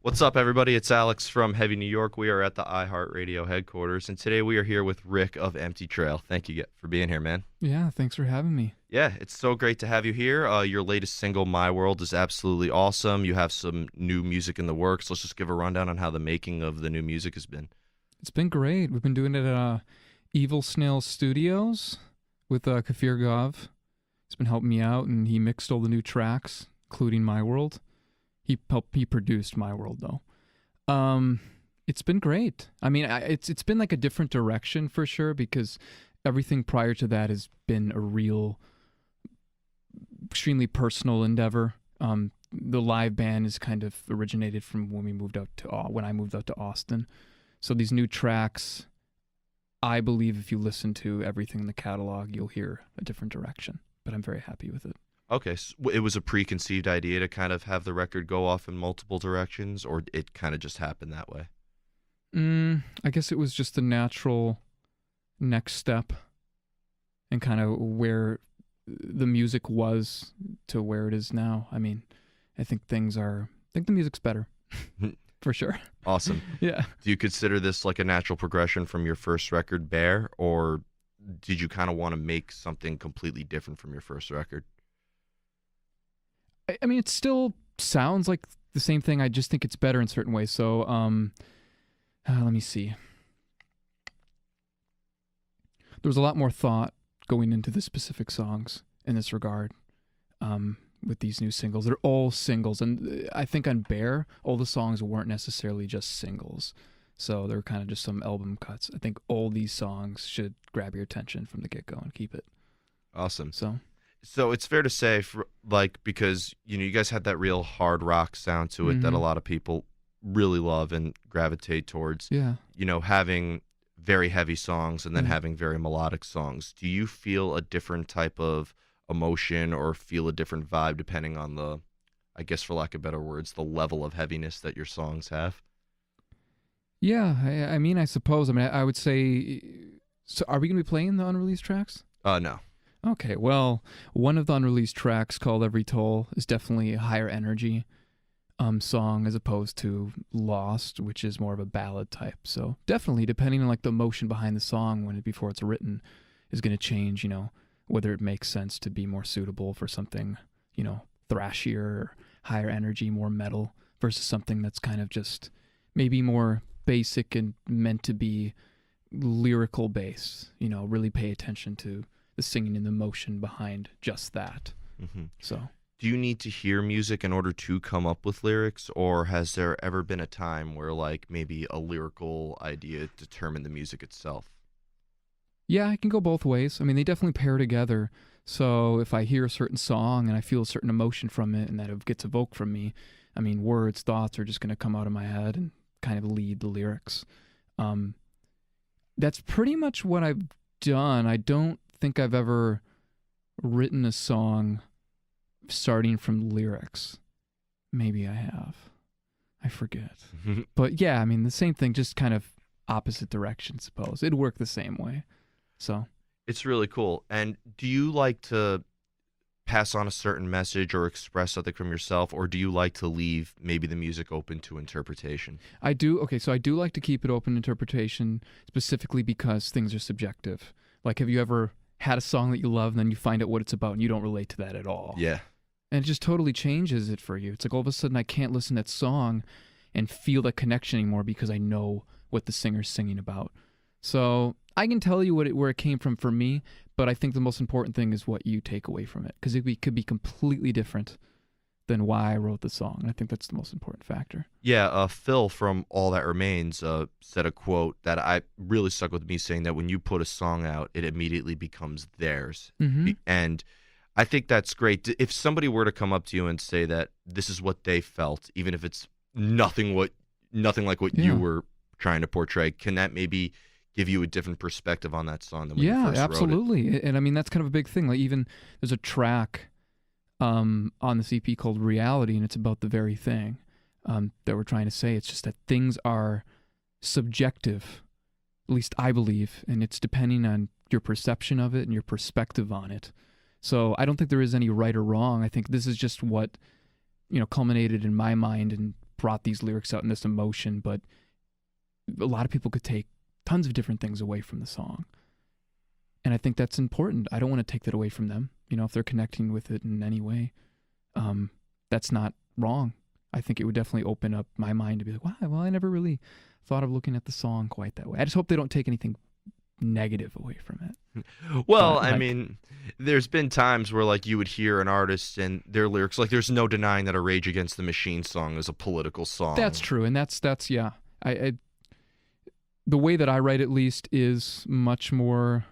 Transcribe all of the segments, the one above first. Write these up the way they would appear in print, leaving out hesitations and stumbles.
What's up, everybody? It's Alex from Heavy New York. We are at the Iheartradio headquarters, and today we are here with Rick of Empty Trail. Thank you for being here, man. Yeah, thanks for having me. Yeah, it's so great to have you here. Your latest single, My World, is absolutely awesome. You have some new music in the works. Let's just give a rundown on how the making of the new music has been. It's been great. We've been doing it at Evil Snail Studios with Kafir Gov. He's been helping me out, and he mixed all the new tracks, including My World. He produced My World, though. It's been great. I mean, it's been like a different direction for sure, because everything prior to that has been a real, extremely personal endeavor. The live band is kind of originated from when I moved out to Austin. So these new tracks, I believe if you listen to everything in the catalog, you'll hear a different direction. But I'm very happy with it. Okay, so it was a preconceived idea to kind of have the record go off in multiple directions, or it kind of just happened that way? I guess it was just the natural next step and kind of where the music was to where it is now. I mean, I think the music's better. For sure. Awesome. Yeah. Do you consider this like a natural progression from your first record, Bear, or did you kind of want to make something completely different from your first record? I mean, it still sounds like the same thing. I just think it's better in certain ways. So, let me see. There was a lot more thought going into the specific songs in this regard with these new singles. They're all singles. And I think on Bear, all the songs weren't necessarily just singles. So they were kind of just some album cuts. I think all these songs should grab your attention from the get-go and keep it. Awesome. So it's fair to say, because you guys had that real hard rock sound to it that a lot of people really love and gravitate towards. Yeah. Having very heavy songs and then having very melodic songs. Do you feel a different type of emotion or feel a different vibe depending on the, I guess for lack of better words, the level of heaviness that your songs have? Yeah, I mean, I suppose. I mean, I would say. So, are we going to be playing the unreleased tracks? No. Okay, well, one of the unreleased tracks called Every Toll is definitely a higher energy song as opposed to Lost, which is more of a ballad type. So definitely, depending on like the emotion behind the song before it's written, is going to change. Whether it makes sense to be more suitable for something, thrashier, or higher energy, more metal, versus something that's kind of just maybe more basic and meant to be lyrical based. Really pay attention to the singing and the emotion behind just that. Mm-hmm. So, do you need to hear music in order to come up with lyrics, or has there ever been a time where like maybe a lyrical idea determined the music itself? yeah, I can go both ways. I mean, they definitely pair together. So if I hear a certain song and I feel a certain emotion from it and that it gets evoked from me, I mean, words, thoughts are just going to come out of my head and kind of lead the lyrics. That's pretty much what I've done. I don't think I've ever written a song starting from lyrics. Maybe I have. I forget. But yeah, I mean, the same thing, just kind of opposite direction, suppose. It'd work the same way. So It's really cool. And do you like to pass on a certain message or express something from yourself, or do you like to leave maybe the music open to interpretation? I do. Okay, so I do like to keep it open interpretation, specifically because things are subjective. Like, have you ever had a song that you love and then you find out what it's about and you don't relate to that at all? Yeah. And it just totally changes it for you. It's like all of a sudden I can't listen to that song and feel that connection anymore because I know what the singer's singing about. So I can tell you where it came from for me, but I think the most important thing is what you take away from it, because it could be completely different than why I wrote the song. And I think that's the most important factor. Yeah, Phil from All That Remains said a quote that I really stuck with me, saying that when you put a song out, it immediately becomes theirs. Mm-hmm. And I think that's great. If somebody were to come up to you and say that this is what they felt, even if it's nothing like what you were trying to portray, can that maybe give you a different perspective on that song than when you first wrote it? Yeah, absolutely. And I mean, that's kind of a big thing. Like, even there's a track on the EP called Reality, and it's about the very thing that we're trying to say. It's just that things are subjective, at least I believe, and it's depending on your perception of it and your perspective on it. So I don't think there is any right or wrong. I think this is just what, culminated in my mind and brought these lyrics out in this emotion, but a lot of people could take tons of different things away from the song. And I think that's important. I don't want to take that away from them. If they're connecting with it in any way, that's not wrong. I think it would definitely open up my mind to be like, wow, well, I never really thought of looking at the song quite that way. I just hope they don't take anything negative away from it. Well, I mean, there's been times where like you would hear an artist and their lyrics, like there's no denying that a Rage Against the Machine song is a political song. That's true, and that's yeah. I the way that I write, at least, is much more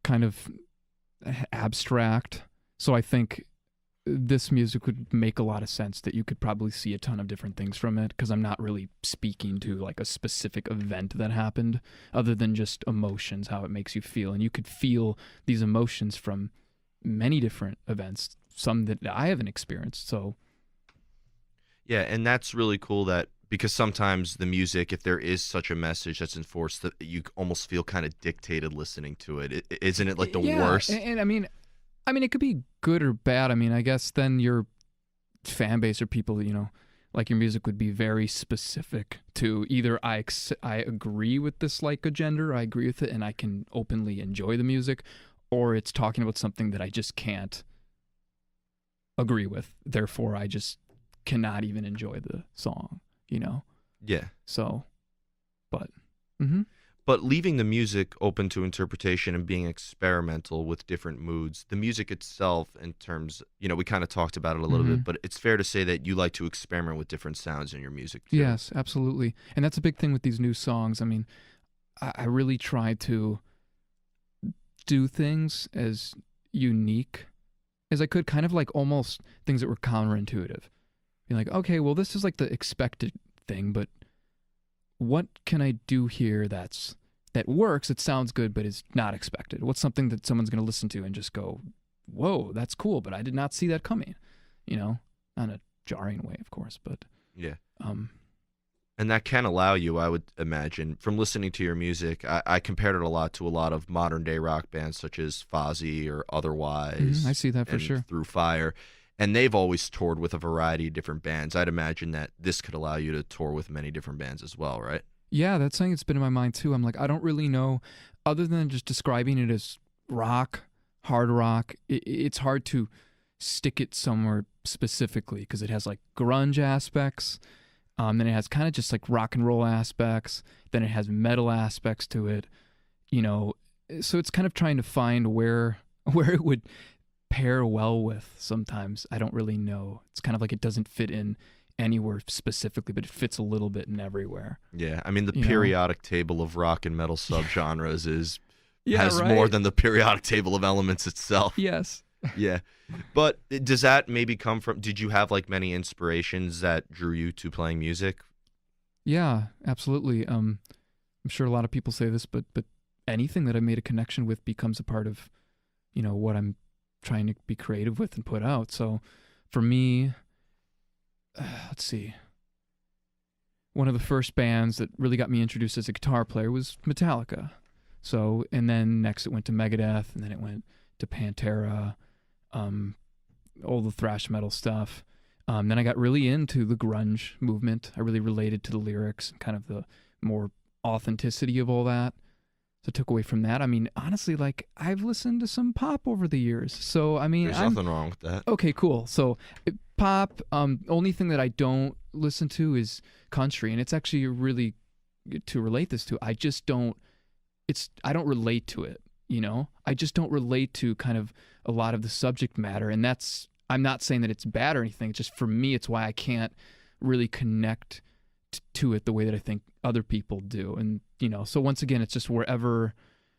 kind of abstract. So I think this music would make a lot of sense, that you could probably see a ton of different things from it, because I'm not really speaking to like a specific event that happened, other than just emotions, how it makes you feel. And you could feel these emotions from many different events, some that I haven't experienced. So yeah, and that's really cool, that because sometimes the music, if there is such a message that's enforced, that you almost feel kind of dictated listening to it. Isn't it like the worst? And I mean, it could be good or bad. I mean, I guess then your fan base or people, like your music would be very specific to either I agree with this like agenda, or I agree with it and I can openly enjoy the music, or it's talking about something that I just can't agree with. Therefore, I just cannot even enjoy the song, Yeah. So, but... But leaving the music open to interpretation and being experimental with different moods, the music itself, in terms, we kind of talked about it a little bit, but it's fair to say that you like to experiment with different sounds in your music too. Yes, absolutely. And that's a big thing with these new songs. I mean, I really try to do things as unique as I could, kind of like almost things that were counterintuitive. Being like, okay, well, this is like the expected thing, but what can I do here that works, it sounds good, but is not expected? What's something that someone's going to listen to and just go, whoa, that's cool, but I did not see that coming, not in a jarring way, of course, but... Yeah. And that can allow you, I would imagine, from listening to your music, I compared it a lot to a lot of modern-day rock bands, such as Fozzy or Otherwise. I see that for sure. Through Fire. And they've always toured with a variety of different bands. I'd imagine that this could allow you to tour with many different bands as well, right? Yeah, that's something that's been in my mind too. I'm like, I don't really know, other than just describing it as rock, hard rock, it's hard to stick it somewhere specifically, because it has like grunge aspects, then it has kind of just like rock and roll aspects, then it has metal aspects to it, so it's kind of trying to find where it would pair well with. Sometimes I don't really know. It's kind of like it doesn't fit in anywhere specifically, but it fits a little bit in everywhere. Yeah, I mean, the periodic table of rock and metal subgenres has right? more than the periodic table of elements itself. Yes. Yeah. But does that maybe come from, did you have like many inspirations that drew you to playing music? Yeah, absolutely. I'm sure a lot of people say this, but anything that I made a connection with becomes a part of, what I'm trying to be creative with and put out. So for me, let's see, one of the first bands that really got me introduced as a guitar player was Metallica. So, and then next it went to Megadeth, and then it went to Pantera, all the thrash metal stuff. Then I got really into the grunge movement. I really related to the lyrics and kind of the more authenticity of all that. So I took away from that. I mean, honestly, like, I've listened to some pop over the years. So, I mean, there's nothing wrong with that. Okay, cool. So pop, only thing that I don't listen to is country. And it's actually really, to relate this to, I don't relate to it, I just don't relate to kind of a lot of the subject matter. And I'm not saying that it's bad or anything. It's just, for me, it's why I can't really connect to it the way that I think other people do. And, so once again, it's just wherever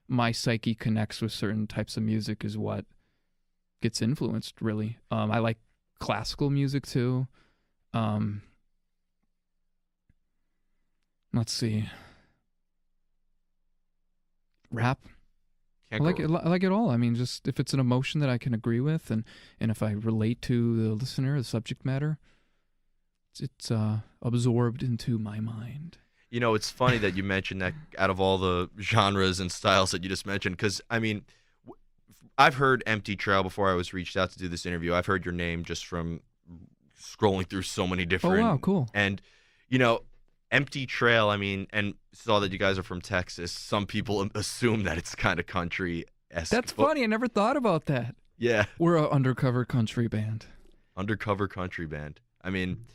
my psyche connects with certain types of music is what gets influenced, really. I like classical music too. Let's see. Rap. I like it all. I mean, just if it's an emotion that I can agree with, and if I relate to the listener, the subject matter, it's absorbed into my mind. It's funny that you mentioned that out of all the genres and styles that you just mentioned, because, I mean, I've heard Empty Trail before I was reached out to do this interview. I've heard your name just from scrolling through so many Oh different. wow, cool. And, you know, Empty Trail, I mean, and saw that you guys are from Texas. Some people assume that it's kind of country-esque. That's funny. I never thought about that. Yeah. We're an undercover country band. Undercover country band. I mean,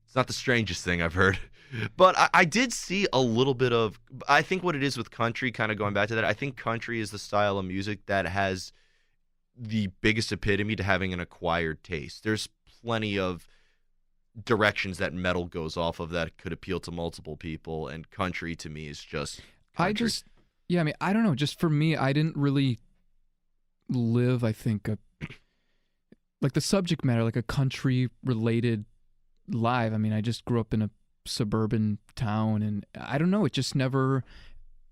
it's not the strangest thing I've heard. But I did see a little bit of, I think what it is with country, kind of going back to that, I think country is the style of music that has the biggest epitome to having an acquired taste. There's plenty of directions that metal goes off of that could appeal to multiple people, and country to me is just country. I mean, I don't know. Just for me, I didn't really live, I think, like the subject matter, like a country-related life. I mean, I just grew up in a suburban town, and I don't know, it just never,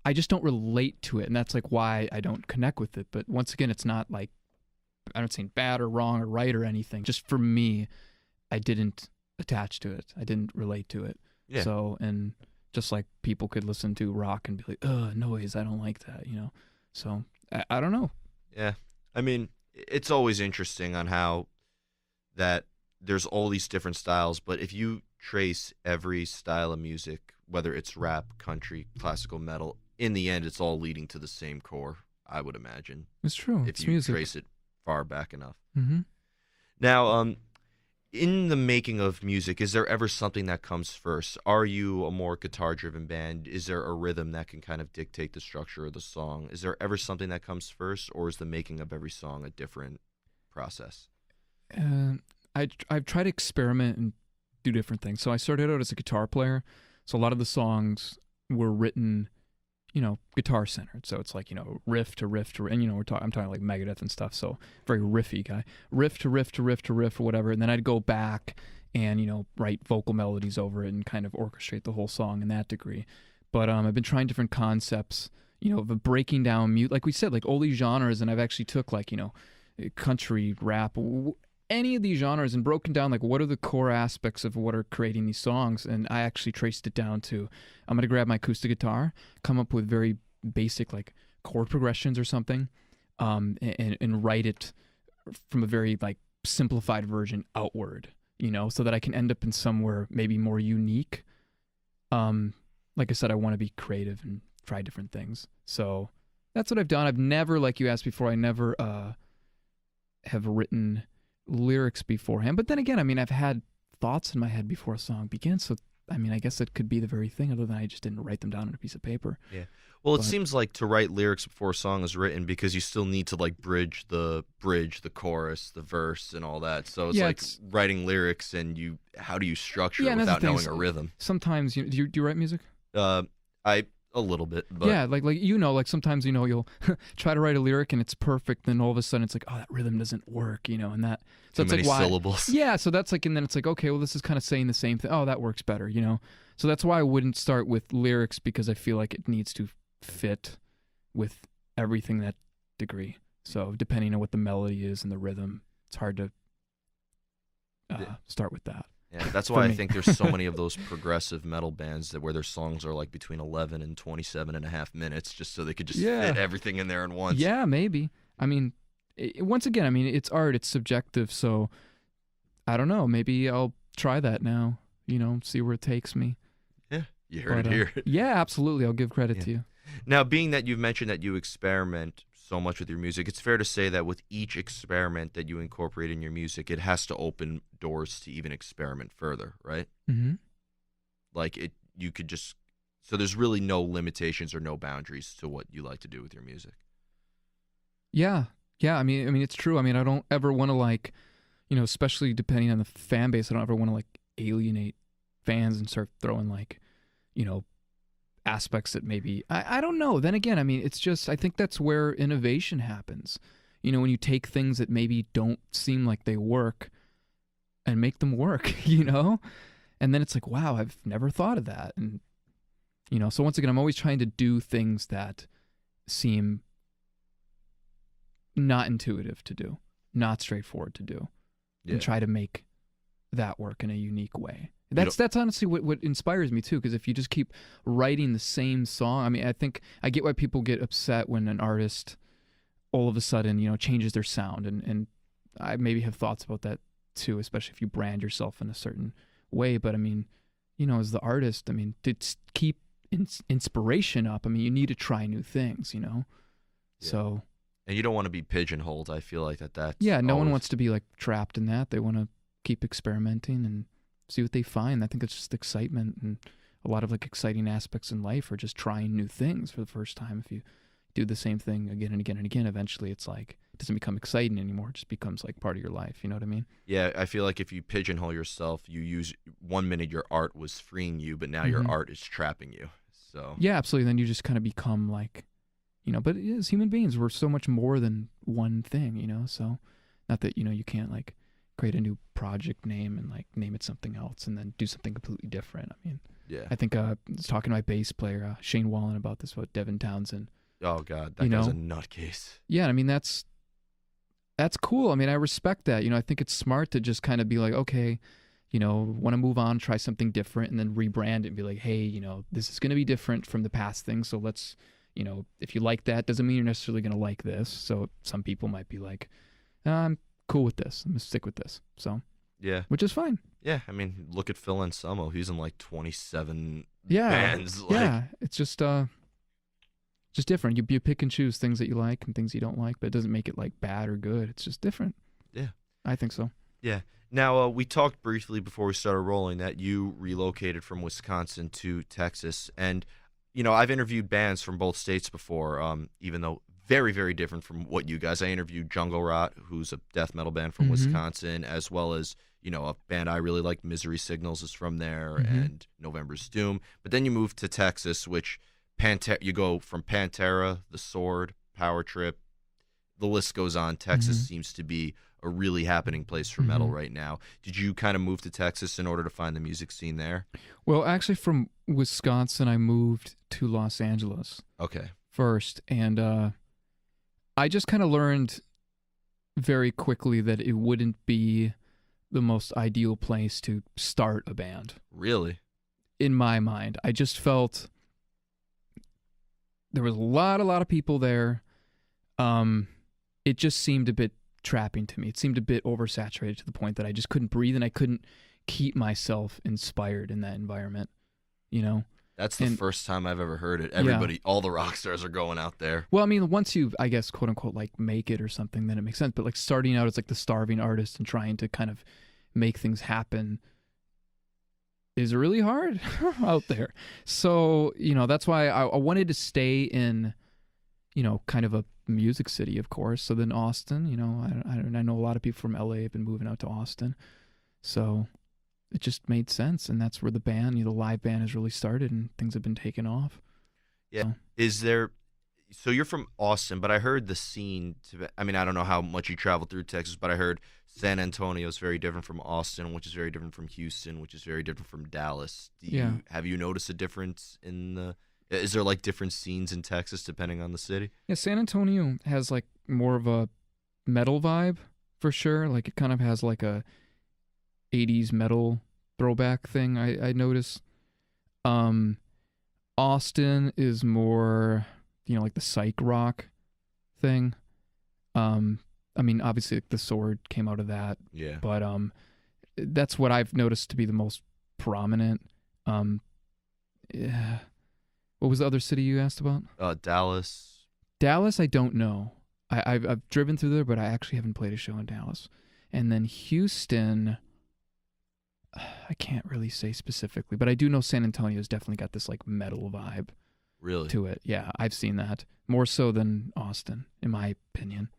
I just don't relate to it, and that's like why I don't connect with it. But once again, it's not like, I'm not saying bad or wrong or right or anything. Just for me, I didn't attach to it. I didn't relate to it. Yeah. So, and just like people could listen to rock and be like, noise, I don't like that, you know? So, I don't know. Yeah. I mean, it's always interesting on how that there's all these different styles, but if you trace every style of music, whether it's rap, country, classical, metal, in the end, it's all leading to the same core, I would imagine. It's true. If It's you music. trace it far back enough. Mm-hmm. Now, in the making of music, is there ever something that comes first? Are you a more guitar-driven band? Is there a rhythm that can kind of dictate the structure of the song? Is there ever something that comes first, or is the making of every song a different process? I've tried to experiment and do different things. So I started out as a guitar player. So a lot of the songs were written, guitar centered. So it's like, riff to riff to, and I'm talking like Megadeth and stuff. So very riffy guy, riff to riff to riff to riff or whatever. And then I'd go back and, write vocal melodies over it and kind of orchestrate the whole song in that degree. But I've been trying different concepts, of breaking down mute, like we said, like all these genres. And I've actually took like, country, rap, any of these genres and broken down like what are the core aspects of what are creating these songs. And I actually traced it down to, I'm going to grab my acoustic guitar, come up with very basic like chord progressions or something, and write it from a very like simplified version outward, so that I can end up in somewhere maybe more unique. Like I said, I want to be creative and try different things. So that's what I've done. I've never, like you asked before, I never have written lyrics beforehand. But then again, I mean, I've had thoughts in my head before a song begins. So, I mean, I guess it could be the very thing, other than I just didn't write them down on a piece of paper. Yeah. Well, it seems like to write lyrics before a song is written because you still need to like bridge, the chorus, the verse, and all that. So it's writing lyrics, and how do you structure it without knowing a rhythm? Sometimes, do you write music? A little bit, but yeah, like sometimes you'll try to write a lyric and it's perfect, then all of a sudden it's like, oh, that rhythm doesn't work, and that. So too many syllables. Yeah, so that's like, and then it's like, okay, well, this is kind of saying the same thing. Oh, that works better, So that's why I wouldn't start with lyrics, because I feel like it needs to fit with everything that degree. So depending on what the melody is and the rhythm, it's hard to start with that. Yeah, that's why I think there's so many of those progressive metal bands where their songs are like between 11 and 27 and a half minutes, just so they could just fit everything in there in once. Yeah, maybe. I mean, once again, I mean, it's art, it's subjective, so I don't know. Maybe I'll try that now, see where it takes me. Yeah, you heard it here. Yeah, absolutely. I'll give credit to you. Now, being that you've mentioned that you experiment so much with your music, it's fair to say that with each experiment that you incorporate in your music, it has to open doors to even experiment further, right? Mm-hmm. Like you could just, so there's really no limitations or no boundaries to what you like to do with your music. Yeah. I mean, it's true. I mean, I don't ever want to like, especially depending on the fan base, I don't ever want to like alienate fans and start throwing like, aspects that maybe I don't know. Then again, I mean, it's just, I think that's where innovation happens. When you take things that maybe don't seem like they work and make them work, and then it's like, wow, I've never thought of that. And so once again, I'm always trying to do things that seem not intuitive to do, not straightforward to do, and try to make that work in a unique way. That's honestly what inspires me too, because if you just keep writing the same song, I mean, I think I get why people get upset when an artist all of a sudden, changes their sound, and I maybe have thoughts about that too, especially if you brand yourself in a certain way. But I mean, as the artist, I mean, to keep inspiration up, I mean, you need to try new things, Yeah. So. And you don't want to be pigeonholed. I feel like that's Yeah, no one always... wants to be like trapped in that. They want to keep experimenting and see what they find. I think it's just excitement, and a lot of like exciting aspects in life are just trying new things for the first time. If you do the same thing again and again and again, eventually it's like it doesn't become exciting anymore. It just becomes like part of your life. You know what I mean? Yeah, I feel like if you pigeonhole yourself, you use 1 minute your art was freeing you, but now your art is trapping you. So yeah, absolutely. Then you just kind of become like, but as human beings, we're so much more than one thing, So not that, you can't like create a new project name and like name it something else and then do something completely different. I mean, yeah. I think I was talking to my bass player, Shane Wallen, about this, about Devin Townsend. Oh God, that guy's a nutcase. Yeah, I mean, that's cool. I mean, I respect that. I think it's smart to just kind of be like, okay, want to move on, try something different, and then rebrand it and be like, hey, this is going to be different from the past thing. So let's, if you like that, doesn't mean you're necessarily going to like this. So some people might be like, I'm cool with this. I'm going to stick with this. So, yeah, which is fine. Yeah, I mean, look at Phil Anselmo. He's in like 27 yeah, bands. Yeah, it's just different. You pick and choose things that you like and things you don't like, but it doesn't make it like bad or good. It's just different. Yeah. I think so. Yeah. Now, we talked briefly before we started rolling that you relocated from Wisconsin to Texas. And, I've interviewed bands from both states before, even though very, very different from what you guys. I interviewed Jungle Rot, who's a death metal band from Wisconsin, as well as, a band I really like, Misery Signals, is from there, and November's Doom. But then you move to Texas, which you go from Pantera, The Sword, Power Trip, the list goes on. Texas seems to be a really happening place for metal right now. Did you kind of move to Texas in order to find the music scene there? Well, actually, from Wisconsin, I moved to Los Angeles. Okay. First, and I just kind of learned very quickly that it wouldn't be the most ideal place to start a band. Really? In my mind, I just felt there was a lot of people there. It just seemed a bit trapping to me. It seemed a bit oversaturated to the point that I just couldn't breathe and I couldn't keep myself inspired in that environment, That's the first time I've ever heard it. Everybody, all the rock stars are going out there. Well, I mean, once you, I guess, quote unquote, like make it or something, then it makes sense. But like starting out as like the starving artist and trying to kind of make things happen is really hard out there. So, that's why I wanted to stay in, kind of a music city, of course. So then Austin, I know a lot of people from LA have been moving out to Austin. So it just made sense. And that's where the band, the live band has really started and things have been taken off. Yeah. So you're from Austin, but I heard the scene, I don't know how much you traveled through Texas, but I heard San Antonio is very different from Austin, which is very different from Houston, which is very different from Dallas. Have you noticed a difference is there like different scenes in Texas depending on the city? Yeah, San Antonio has like more of a metal vibe for sure. Like it kind of has like a 80s metal throwback thing, I notice. Austin is more, like the psych rock thing. Obviously like The Sword came out of that. Yeah. But that's what I've noticed to be the most prominent. Yeah. What was the other city you asked about? Dallas. Dallas, I don't know. I've driven through there, but I actually haven't played a show in Dallas. And then Houston, I can't really say specifically, but I do know San Antonio's definitely got this like metal vibe really to it. Yeah, I've seen that more so than Austin, in my opinion.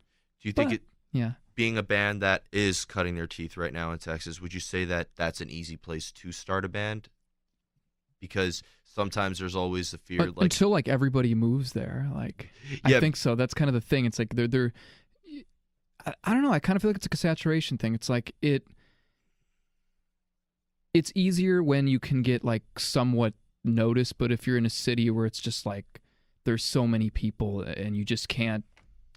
Do you think yeah, being a band that is cutting their teeth right now in Texas, would you say that that's an easy place to start a band? Because sometimes there's always the fear, like until like everybody moves there. Like I think so. That's kind of the thing. It's like they're. I don't know. I kind of feel like it's like a saturation thing. It's like it's easier when you can get like somewhat noticed, but if you're in a city where it's just like there's so many people and you just can't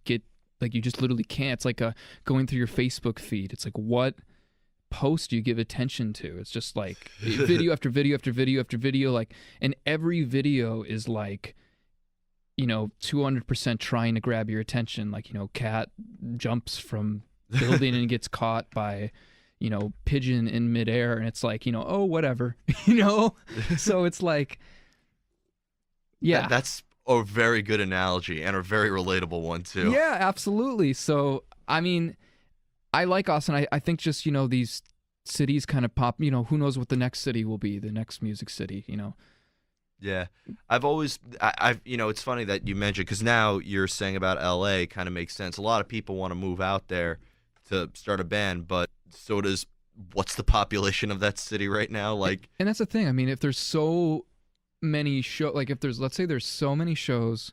get, like you just literally can't. It's like going through your Facebook feed. It's like, what post do you give attention to? It's just like video after video after video after video, like, and every video is like, 200% trying to grab your attention. Like, cat jumps from building and gets caught by, pigeon in midair, and it's like, oh, whatever, So it's like, yeah. That's a very good analogy and a very relatable one, too. Yeah, absolutely. So, I mean, I like Austin. I think just, these cities kind of pop, who knows what the next city will be, the next music city, Yeah. I've it's funny that you mentioned, because now you're saying about LA kind of makes sense. A lot of people want to move out there to start a band, but so does, what's the population of that city right now? Like, and that's the thing. I mean, if there's so many let's say there's so many shows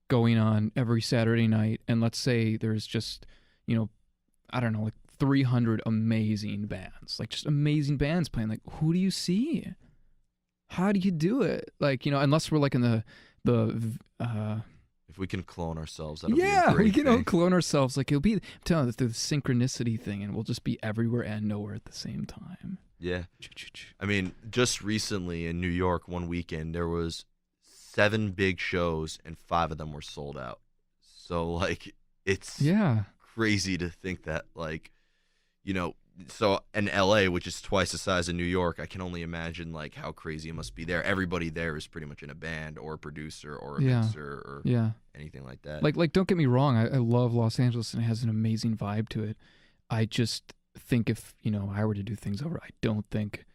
going on every Saturday night, and let's say there's just, I don't know, like 300 amazing bands, like just amazing bands playing, like, who do you see? How do you do it? Like, unless we're like in the if we can clone ourselves, that'll be yeah, a great we can thing. clone ourselves. Like, it'll be, I'm telling you, the synchronicity thing, and we'll just be everywhere and nowhere at the same time. Yeah. I mean, just recently in New York, one weekend, there was 7 big shows, and 5 of them were sold out. So, like, it's crazy to think that, like, so in LA, which is twice the size of New York, I can only imagine, like, how crazy it must be there. Everybody there is pretty much in a band or a producer or a mixer or anything like that. Like, don't get me wrong, I love Los Angeles, and it has an amazing vibe to it. I just think if, I were to do things over, I don't think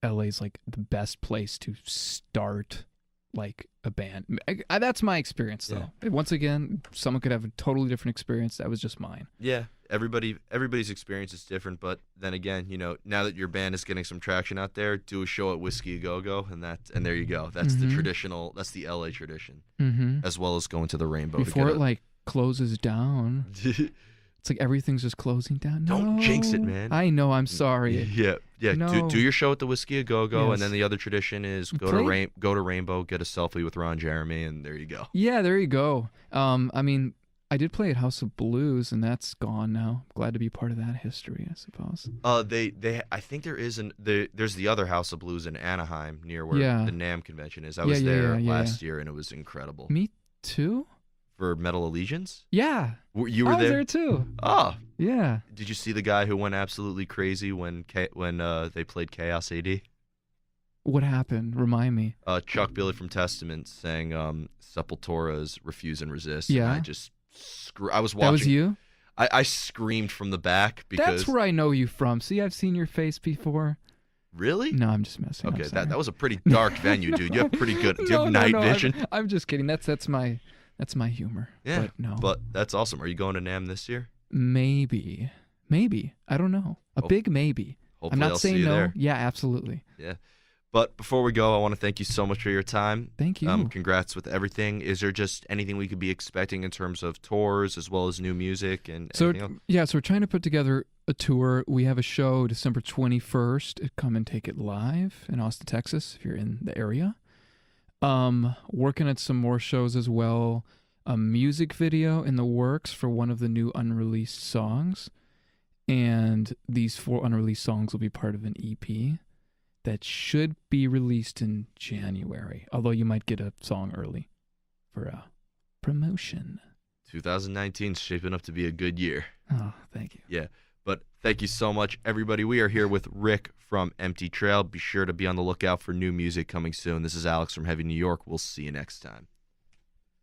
LA's like the best place to start like a band. That's my experience, though. Yeah. Once again, someone could have a totally different experience. That was just mine. Yeah, everybody's experience is different, but then again, now that your band is getting some traction out there, do a show at Whiskey A Go Go, and there you go. That's the traditional. That's the LA tradition, as well as going to the Rainbow before it like closes down. It's like everything's just closing down. Don't jinx it, man. I know. I'm sorry. Yeah. No. Do your show at the Whiskey A Go Go, and then the other tradition is go to Rainbow, get a selfie with Ron Jeremy, and there you go. Yeah, there you go. I mean, I did play at House of Blues, and that's gone now. Glad to be part of that history, I suppose. I think there's the other House of Blues in Anaheim near where the NAMM convention is. I was there last year, and it was incredible. Me too. For Metal Allegiance? Yeah. You were I was there too. Oh. Yeah. Did you see the guy who went absolutely crazy when they played Chaos AD? What happened? Remind me. Chuck Billy from Testament sang Sepultura's Refuse and Resist. Yeah. And I was watching. That was you? I screamed from the back because... That's where I know you from. See, I've seen your face before. Really? No, I'm just messing. Okay, that was a pretty dark venue, dude. You have pretty good... Do you have night vision? I'm just kidding. That's my humor. Yeah, but no. But that's awesome. Are you going to NAMM this year? Maybe. I don't know. Big maybe. Hopefully I'm not saying no. There. Yeah, absolutely. Yeah. But before we go, I want to thank you so much for your time. Thank you. Congrats with everything. Is there just anything we could be expecting in terms of tours as well as new music and anything else? Yeah, so we're trying to put together a tour. We have a show December 21st. Come and take it live in Austin, Texas, if you're in the area. Working at some more shows as well. A music video in the works for one of the new unreleased songs. And these 4 unreleased songs will be part of an EP that should be released in January. Although you might get a song early for a promotion. 2019 is shaping up to be a good year. Oh, thank you. Yeah. But thank you so much, everybody. We are here with Rick from Empty Trail. Be sure to be on the lookout for new music coming soon. This is Alex from Heavy New York. We'll see you next time.